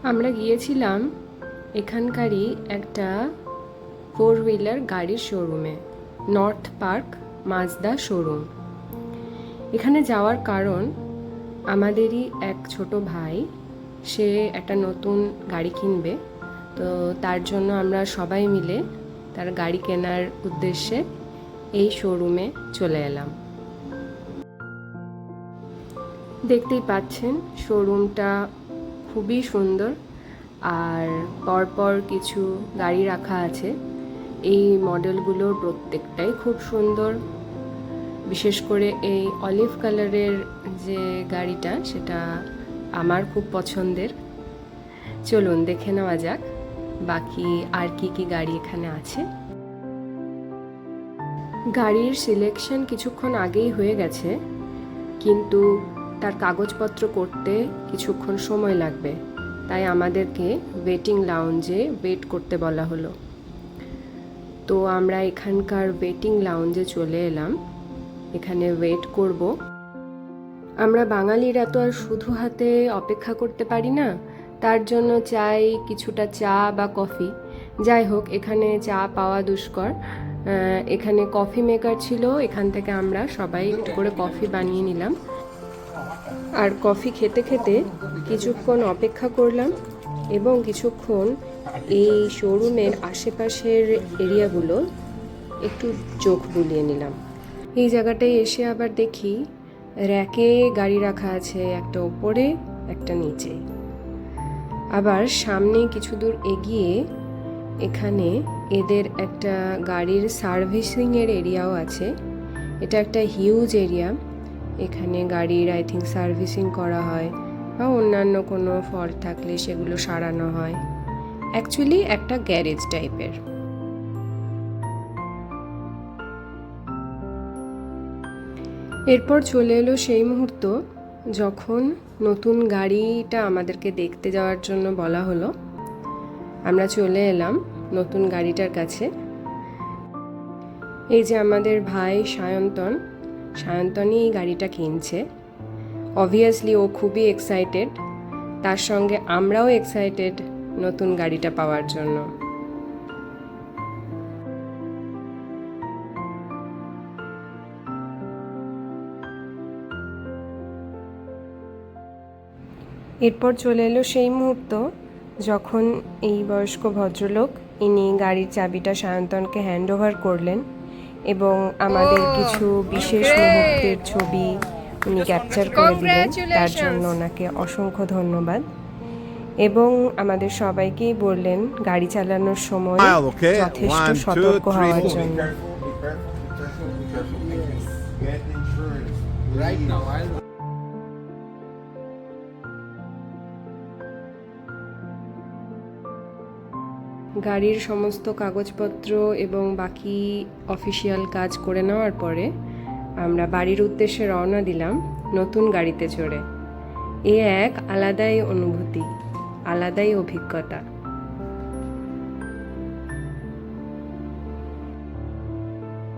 আমরা গিয়েছিলাম এখানকারই একটা 4 হুইলার গাড়ির শোরুমে, নর্থ পার্ক মাজদা শোরুম। এখানে যাওয়ার কারণ, আমাদেরই এক ছোট ভাই, সে একটা নতুন গাড়ি কিনবে। তো তার জন্য আমরা সবাই মিলে তার গাড়ি কেনার উদ্দেশ্যে এই শোরুমে চলে এলাম। দেখতেই পাচ্ছেন শোরুমটা খুবই সুন্দর, আর পরপর কিছু গাড়ি রাখা আছে। এই মডেলগুলোর প্রত্যেকটাই খুব সুন্দর। বিশেষ করে এই অলিভ কালারের যে গাড়িটা, সেটা আমার খুব পছন্দের। চলুন দেখে নেওয়া যাক বাকি আর কি কি গাড়ি এখানে আছে। গাড়ির সিলেকশন কিছুক্ষণ আগেই হয়ে গেছে, কিন্তু তার কাগজপত্র করতে কিছুক্ষণ সময় লাগবে, তাই আমাদেরকে ওয়েটিং লাউঞ্জে ওয়েট করতে বলা হলো। তো আমরা এখানকার ওয়েটিং লাউঞ্জে চলে এলাম, এখানে ওয়েট করব। আমরা বাঙালিরা তো আর শুধু হাতে অপেক্ষা করতে পারি না, তার জন্য চাই কিছুটা চা বা কফি। যাই হোক, এখানে চা পাওয়া দুষ্কর। এখানে কফি মেকার ছিল, এখান থেকে আমরা সবাই একটু করে কফি বানিয়ে নিলাম। আর কফি খেতে খেতে কিছুক্ষণ অপেক্ষা করলাম এবং কিছুক্ষণ এই শোরুমের আশেপাশের এরিয়াগুলো একটু চোখ বুলিয়ে নিলাম। এই জায়গাটায় এসে আবার দেখি র্যাকে গাড়ি রাখা আছে, একটা ওপরে একটা নিচে। আবার সামনে কিছু দূর এগিয়ে এখানে এদের একটা গাড়ির সার্ভিসিংয়ের এরিয়াও আছে। এটা একটা হিউজ এরিয়া, এখানে গাড়ির আই থিঙ্ক সার্ভিসিং করা হয় বা অন্যান্য কোনো ফল্ট থাকলে সেগুলো সারানো হয়। অ্যাকচুয়ালি একটা গ্যারেজ টাইপের। এরপর চলে এলো সেই মুহূর্ত যখন নতুন গাড়িটা আমাদেরকে দেখতে যাওয়ার জন্য বলা হলো। আমরা চলে এলাম নতুন গাড়িটার কাছে। এই যে আমাদের ভাই সায়ন্তনই এই গাড়িটা কিনছে। অবভিয়াসলি ও খুবই এক্সাইটেড, তার সঙ্গে আমরাও এক্সাইটেড নতুন গাড়িটা পাওয়ার জন্য। এরপর চলে এলো সেই মুহূর্ত যখন এই বয়স্ক ভদ্রলোক ইনি গাড়ির চাবিটা সায়ন্তনকে হ্যান্ড ওভার করলেন এবং আমাদের কিছু বিশেষ মুহূর্তের ছবি উনি ক্যাপচার করে দিলেন। তার জন্য ওনাকে অসংখ্য ধন্যবাদ। এবং আমাদের সবাইকেই বললেন গাড়ি চালানোর সময় যথেষ্ট সতর্ক হওয়ার জন্য। গাড়ির সমস্ত কাগজপত্র এবং বাকি অফিসিয়াল কাজ করে নেওয়ার পরে আমরা বাড়ির উদ্দেশ্যে রওনা দিলাম নতুন গাড়িতে চড়ে। এ এক আলাদাই অনুভূতি, আলাদাই অভিজ্ঞতা।